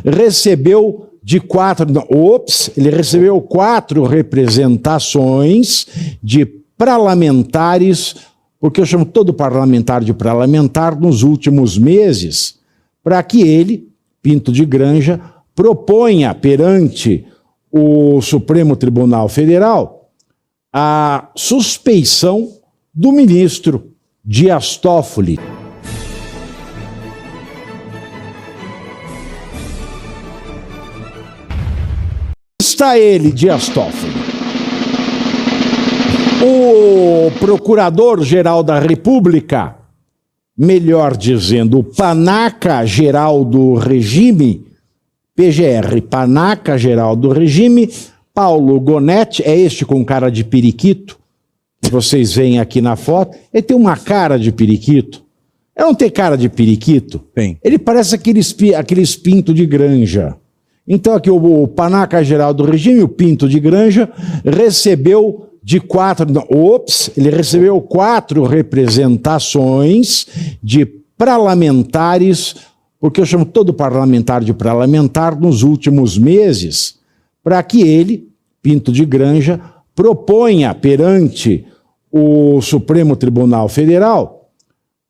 recebeu ele recebeu 4 representações de parlamentares, porque eu chamo todo parlamentar de parlamentar, nos últimos meses, para que ele, Pinto de Granja, proponha perante o Supremo Tribunal Federal a suspeição do ministro Dias Toffoli. Está ele, Dias Toffoli. O Procurador-Geral da República, melhor dizendo, o Panaca-Geral do Regime, PGR, Panaca-Geral do Regime, Paulo Gonetti, é este com cara de periquito, que vocês veem aqui na foto. Ele tem uma cara de periquito. Ele não tem cara de periquito? Tem. Ele parece aqueles Pinto de Granja. Então aqui o Panaca-Geral do Regime, o Pinto de Granja, recebeu ele recebeu 4 representações de parlamentares, porque eu chamo todo parlamentar de parlamentar, nos últimos meses, para que ele, Pinto de Granja, proponha perante o Supremo Tribunal Federal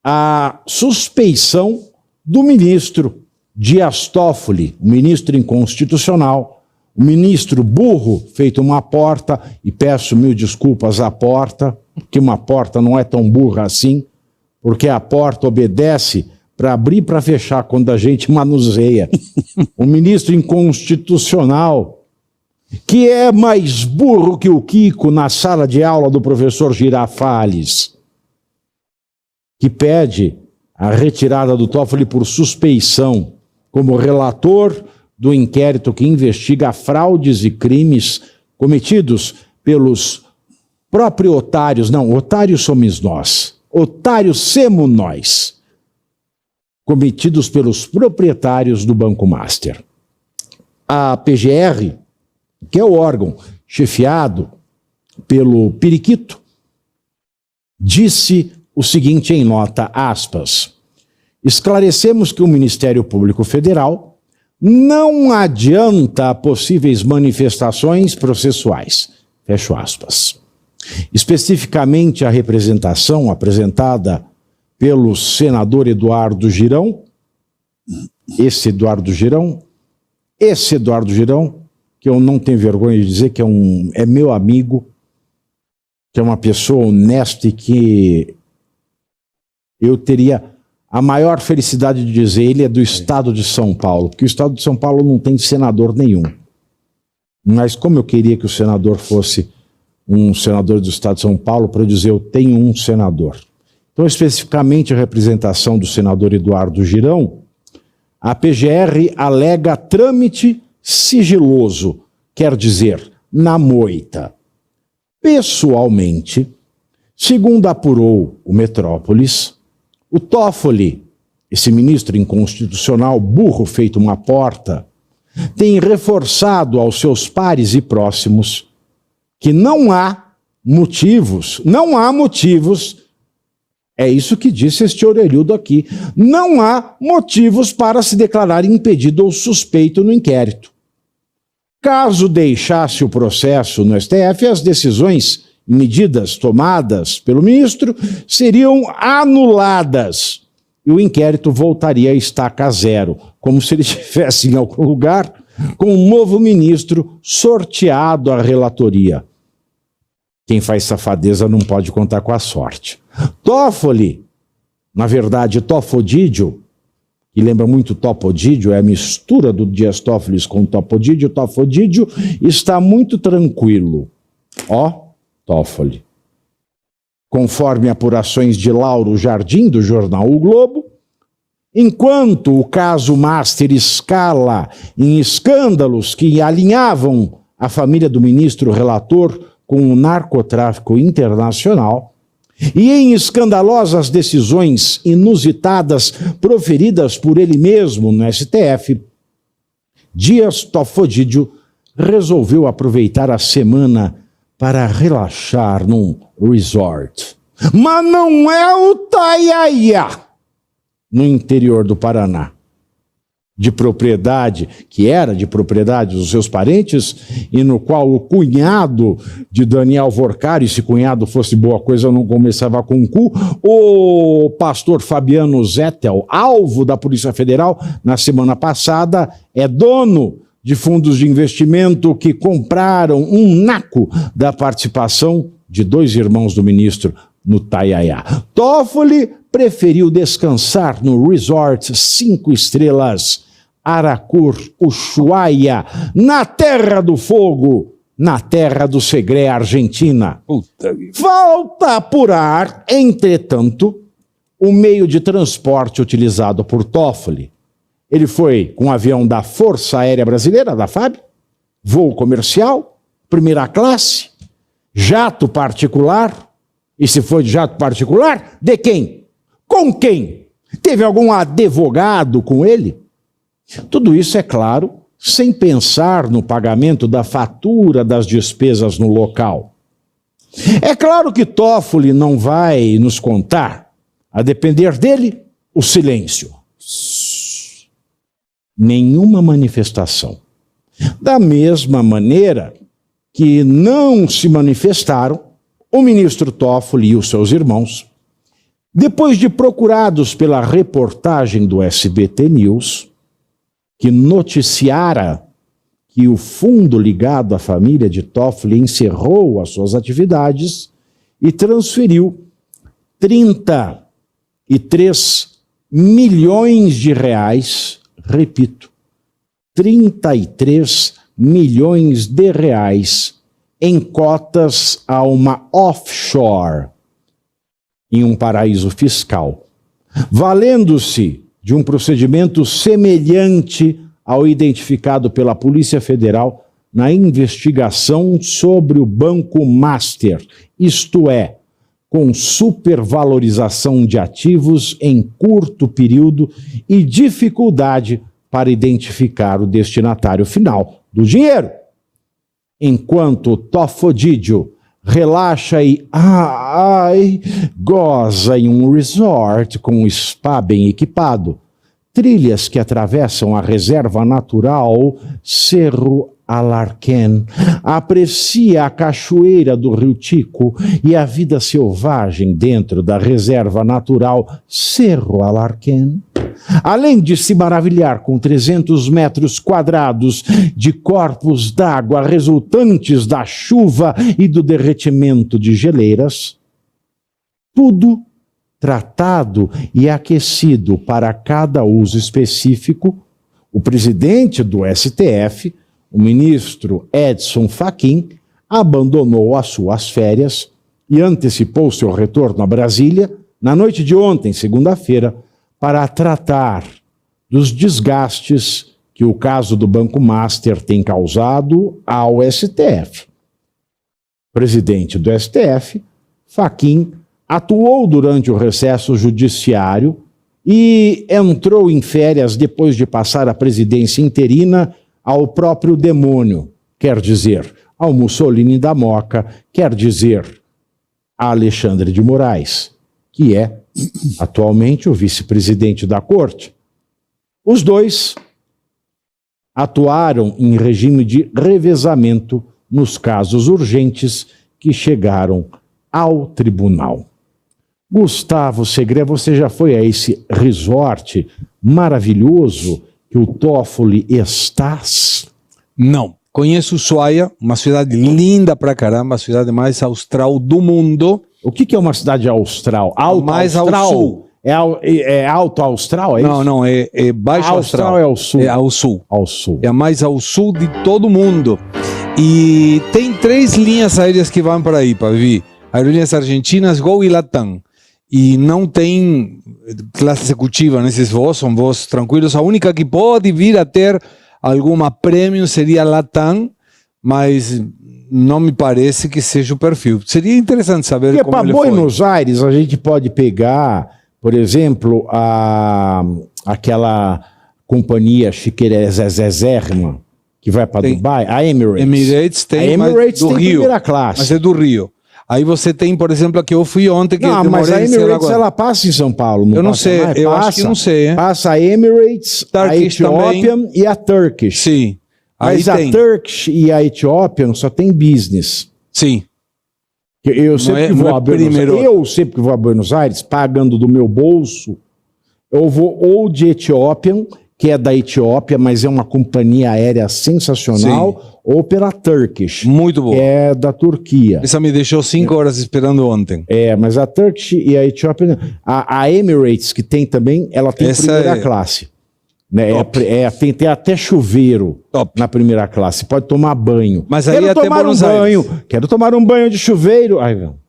a suspeição do ministro Dias Toffoli, um ministro inconstitucional, um ministro burro, feito uma porta, e peço 1000 desculpas à porta, porque uma porta não é tão burra assim, porque a porta obedece para abrir e para fechar quando a gente manuseia. Um ministro inconstitucional, que é mais burro que o Kiko na sala de aula do professor Girafales, que pede a retirada do Toffoli por suspeição, como relator do inquérito que investiga fraudes e crimes cometidos pelos próprios otários. Não, otários somos nós. Otários semos nós. Cometidos pelos proprietários do Banco Master. A PGR, que é o órgão chefiado pelo Periquito, disse o seguinte em nota, aspas: esclarecemos que o Ministério Público Federal não adianta possíveis manifestações processuais. Fecho aspas. Especificamente a representação apresentada pelo senador Eduardo Girão, esse Eduardo Girão, que eu não tenho vergonha de dizer que é meu amigo, que é uma pessoa honesta e que eu teria a maior felicidade de dizer, ele é do estado de São Paulo, porque o estado de São Paulo não tem senador nenhum. Mas como eu queria que o senador fosse um senador do estado de São Paulo, para eu dizer, eu tenho um senador. Então, especificamente a representação do senador Eduardo Girão, a PGR alega trâmite sigiloso, quer dizer, na moita. Pessoalmente, segundo apurou o Metrópolis, o Toffoli, esse ministro inconstitucional burro feito uma porta, tem reforçado aos seus pares e próximos que não há motivos, é isso que disse este orelhudo aqui, não há motivos para se declarar impedido ou suspeito no inquérito. Caso deixasse o processo no STF, as decisões e medidas tomadas pelo ministro seriam anuladas e o inquérito voltaria a estaca zero, como se ele estivesse em algum lugar com um novo ministro sorteado à relatoria. Quem faz safadeza não pode contar com a sorte. Toffoli, na verdade Tofodídio, que lembra muito Topodídio, é a mistura do Dias Toffoli com Topodídio, Tofodídio, está muito tranquilo. Toffoli. Conforme apurações de Lauro Jardim, do jornal O Globo, enquanto o caso Master escala em escândalos que alinhavam a família do ministro relator com o narcotráfico internacional, e em escandalosas decisões inusitadas proferidas por ele mesmo no STF, Dias Tofodídio resolveu aproveitar a semana para relaxar num resort. Mas não é o Taiaia, no interior do Paraná. de propriedade, que era de propriedade dos seus parentes, e no qual o cunhado de Daniel Vorcari, se cunhado fosse boa coisa, não começava com cu, o pastor Fabiano Zettel, alvo da Polícia Federal, na semana passada, é dono de fundos de investimento que compraram um naco da participação de 2 irmãos do ministro no Taiaiá. Toffoli preferiu descansar no resort 5 estrelas Aracur, Ushuaia, na Terra do Fogo, na Terra do Segre, Argentina. Falta apurar, entretanto, o meio de transporte utilizado por Toffoli. Ele foi com um avião da Força Aérea Brasileira, da FAB, voo comercial, primeira classe, jato particular. E se foi de jato particular, de quem? Com quem? Teve algum advogado com ele? Tudo isso, é claro, sem pensar no pagamento da fatura das despesas no local. É claro que Toffoli não vai nos contar, a depender dele, o silêncio. Nenhuma manifestação. Da mesma maneira que não se manifestaram o ministro Toffoli e os seus irmãos, depois de procurados pela reportagem do SBT News, que noticiara que o fundo ligado à família de Toffoli encerrou as suas atividades e transferiu 33 milhões de reais, repito, 33 milhões de reais em cotas a uma offshore, em um paraíso fiscal, valendo-se de um procedimento semelhante ao identificado pela Polícia Federal na investigação sobre o Banco Master, isto é, com supervalorização de ativos em curto período e dificuldade para identificar o destinatário final do dinheiro. Enquanto Tofodidio relaxa e goza em um resort com um spa bem equipado, trilhas que atravessam a reserva natural Cerro Alarquén, aprecia a cachoeira do Rio Tico e a vida selvagem dentro da reserva natural Cerro Alarquén, além de se maravilhar com 300 metros quadrados de corpos d'água resultantes da chuva e do derretimento de geleiras, tudo tratado e aquecido para cada uso específico, o presidente do STF, o ministro Edson Fachin, abandonou as suas férias e antecipou seu retorno a Brasília na noite de ontem, segunda-feira, para tratar dos desgastes que o caso do Banco Master tem causado ao STF. O presidente do STF, Fachin, atuou durante o recesso judiciário e entrou em férias depois de passar a presidência interina ao próprio demônio, quer dizer, ao Mussolini da Moca, quer dizer, a Alexandre de Moraes, que é atualmente o vice-presidente da corte. Os dois atuaram em regime de revezamento nos casos urgentes que chegaram ao tribunal. Gustavo Segre, você já foi a esse resort maravilhoso que o Toffoli estás? Não. Conheço Ushuaia, uma cidade linda pra caramba, a cidade mais austral do mundo. O que é uma cidade austral? Alto mais austral? ao sul. É alto austral, é isso? Não, é baixo austral. É ao sul. É ao sul. Ao sul. É a mais ao sul de todo mundo. E tem 3 linhas aéreas que vão para aí, para vir. Aerolíneas argentinas, Gol e Latam. E não tem classe executiva nesses voos, são voos tranquilos. A única que pode vir a ter alguma premium seria a Latam, mas não me parece que seja o perfil. Seria interessante saber porque como ele foi. foi. Para Buenos Aires, a gente pode pegar, por exemplo, aquela companhia chiquerezezérrima que vai para Dubai, a Emirates. Emirates tem, a Emirates do tem Rio, primeira classe. mas é do Rio. Aí você tem, por exemplo, a que eu fui ontem, que eu Não, mas a demorei em ser Emirates, agora. ela passa em São Paulo. Eu não passa sei, mais? eu Passa. acho que não sei, hein? Passa a Emirates, a Turkish Ethiopian e a Turkish. Sim. Aí Mas a tem. Turkish e a Ethiopian só tem business. Sim. Eu sempre que vou a Buenos Aires, eu sempre que vou a Buenos Aires, pagando do meu bolso, eu vou ou de Ethiopian, que é da Etiópia, mas é uma companhia aérea sensacional, ou pela Turkish, Muito boa. que é da Turquia. Essa me deixou 5 horas esperando ontem. Mas a Turkish e a Etiópia, a Emirates, que tem também, ela tem Essa primeira é classe. Né? top. Tem até chuveiro Top. na primeira classe, pode tomar banho. Mas aí Quero até tomar Buenos um banho, Aires. quero tomar um banho de chuveiro.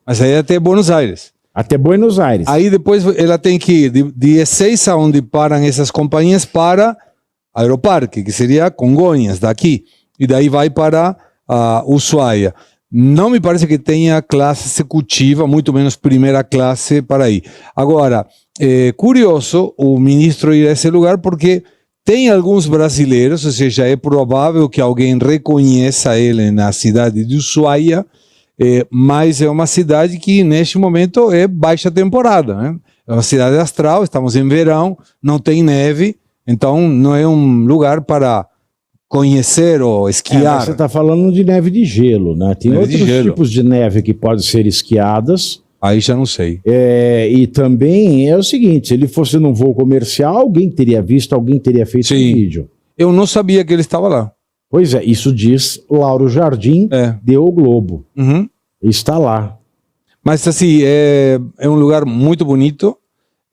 Mas aí até Buenos Aires. Até Buenos Aires. Aí depois ela tem que ir de Ezeiza, onde param essas companhias, para Aeroparque, que seria Congonhas, daqui. E daí vai para Ushuaia. Não me parece que tenha classe executiva, muito menos primeira classe para ir. Agora, é curioso o ministro ir a esse lugar porque tem alguns brasileiros, ou seja, é provável que alguém reconheça ele na cidade de Ushuaia, mas é uma cidade que neste momento é baixa temporada, né? É uma cidade astral, estamos em verão, não tem neve, então não é um lugar para conhecer ou esquiar. Mas você está falando de neve de gelo, né? Tem Neve de outros gelo. tipos de neve que podem ser esquiadas. Aí já não sei. E também é o seguinte, se ele fosse num voo comercial, alguém teria visto, alguém teria feito um Sim. vídeo. Eu não sabia que ele estava lá. Pois é, isso diz Lauro Jardim, de O Globo. Uhum. Está lá. Mas assim, é um lugar muito bonito,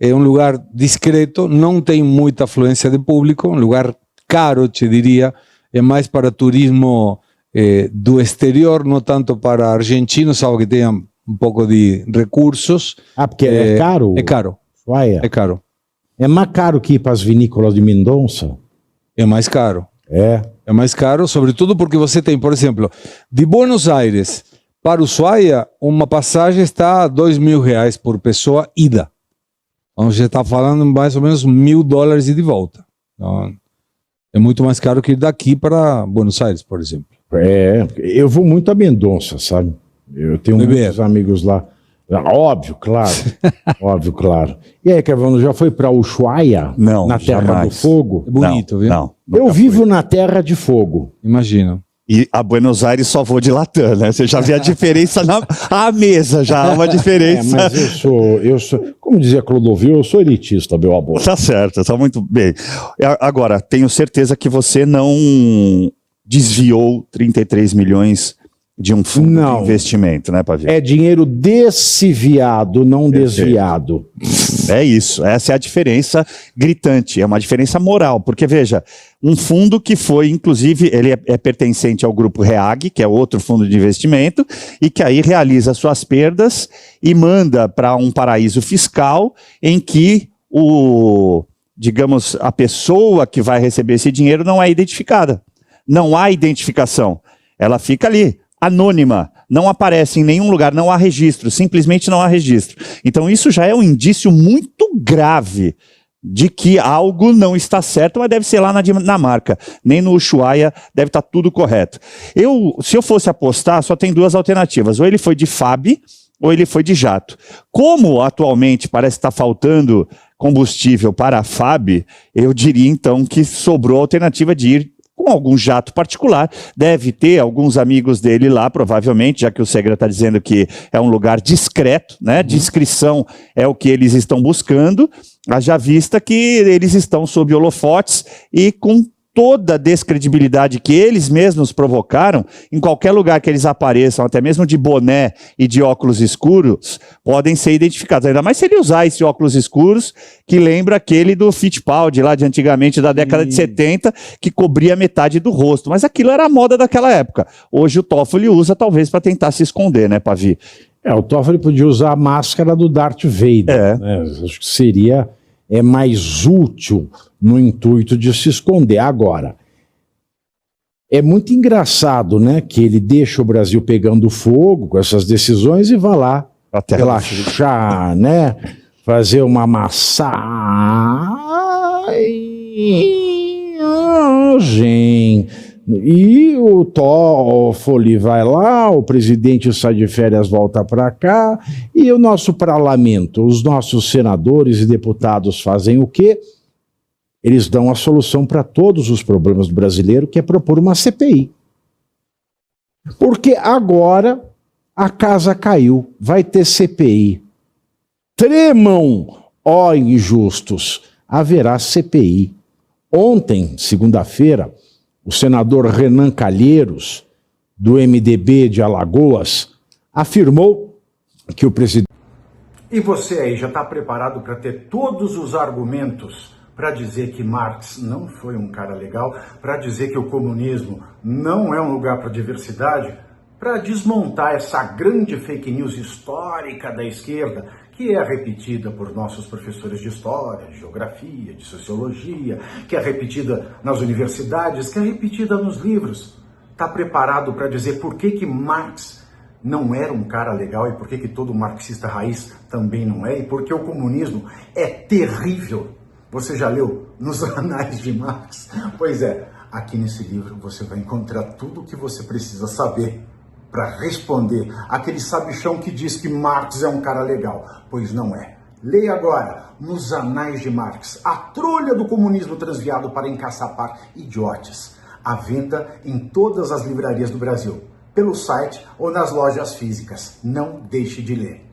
é um lugar discreto, não tem muita afluência de público, um lugar caro, te diria, é mais para turismo do exterior, não tanto para argentinos, algo que tenha um pouco de recursos. Porque é caro? É caro. Uai, É caro. é mais caro que ir para as vinícolas de Mendonça? É mais caro. É. É mais caro, sobretudo porque você tem, por exemplo, de Buenos Aires para Ushuaia, uma passagem está a R$2.000 por pessoa ida. Então você está falando mais ou menos $1.000 e de volta. Então, é muito mais caro que ir daqui para Buenos Aires, por exemplo. Eu vou muito a Mendonça, sabe? Eu tenho muitos amigos lá. Óbvio, claro. Óbvio, claro. E aí, Carvão, já foi para Ushuaia? Não, na Terra jamais. do Fogo? É bonito, viu? Não. Eu vivo na Terra de Fogo. Imagina. E a Buenos Aires só vou de Latam, né? Você já vê a diferença à mesa, já há uma diferença. Mas eu sou, como dizia Clodovil, eu sou elitista, meu amor. Tá certo, tá muito bem. Agora, tenho certeza que você não desviou 33 milhões de um fundo de investimento, né, Pavio? É dinheiro desviado, não desviado. É isso, essa é a diferença gritante, é uma diferença moral, porque veja, um fundo que foi, inclusive, ele é pertencente ao grupo REAG, que é outro fundo de investimento, e que aí realiza suas perdas e manda para um paraíso fiscal em que digamos, a pessoa que vai receber esse dinheiro não é identificada. Não há identificação, ela fica ali, anônima, não aparece em nenhum lugar, não há registro, simplesmente não há registro. Então isso já é um indício muito grave de que algo não está certo, mas deve ser lá na Dinamarca, nem no Ushuaia deve estar tudo correto. Se eu fosse apostar, só tem duas alternativas, ou ele foi de FAB, ou ele foi de jato. Como atualmente parece estar faltando combustível para a FAB, eu diria então que sobrou a alternativa de ir com algum jato particular, deve ter alguns amigos dele lá, provavelmente, já que o Segra está dizendo que é um lugar discreto, né? Discrição é o que eles estão buscando, haja vista que eles estão sob holofotes e com toda a descredibilidade que eles mesmos provocaram, em qualquer lugar que eles apareçam, até mesmo de boné e de óculos escuros, podem ser identificados. Ainda mais se ele usar esse óculos escuros, que lembra aquele do Fittipaldi, lá de antigamente, da década de 70, que cobria metade do rosto. Mas aquilo era a moda daquela época. Hoje o Toffoli usa, talvez, para tentar se esconder, né, Pavi? O Toffoli podia usar a máscara do Darth Vader. Né? Acho que seria mais útil no intuito de se esconder. Agora, é muito engraçado, né, que ele deixa o Brasil pegando fogo com essas decisões e vai lá relaxar, né, fazer uma massagem. viagem. E o Toffoli vai lá, o presidente sai de férias, volta para cá, e o nosso parlamento, os nossos senadores e deputados fazem o quê? Eles dão a solução para todos os problemas do brasileiro, que é propor uma CPI. Porque agora a casa caiu, vai ter CPI. Tremam, ó injustos, haverá CPI. Ontem, segunda-feira, o senador Renan Calheiros, do MDB de Alagoas, afirmou que o presidente... E você aí já está preparado para ter todos os argumentos para dizer que Marx não foi um cara legal, para dizer que o comunismo não é um lugar para diversidade, para desmontar essa grande fake news histórica da esquerda, que é repetida por nossos professores de história, de geografia, de sociologia, que é repetida nas universidades, que é repetida nos livros. Está preparado para dizer por que Marx não era um cara legal e por que todo marxista raiz também não é, e por que o comunismo é terrível? Você já leu Nos Anais de Marx? Pois é, aqui nesse livro você vai encontrar tudo o que você precisa saber para responder aquele sabichão que diz que Marx é um cara legal, pois não é. Leia agora Nos Anais de Marx, a trolha do comunismo transviado para encaçapar idiotes. À venda em todas as livrarias do Brasil, pelo site ou nas lojas físicas. Não deixe de ler.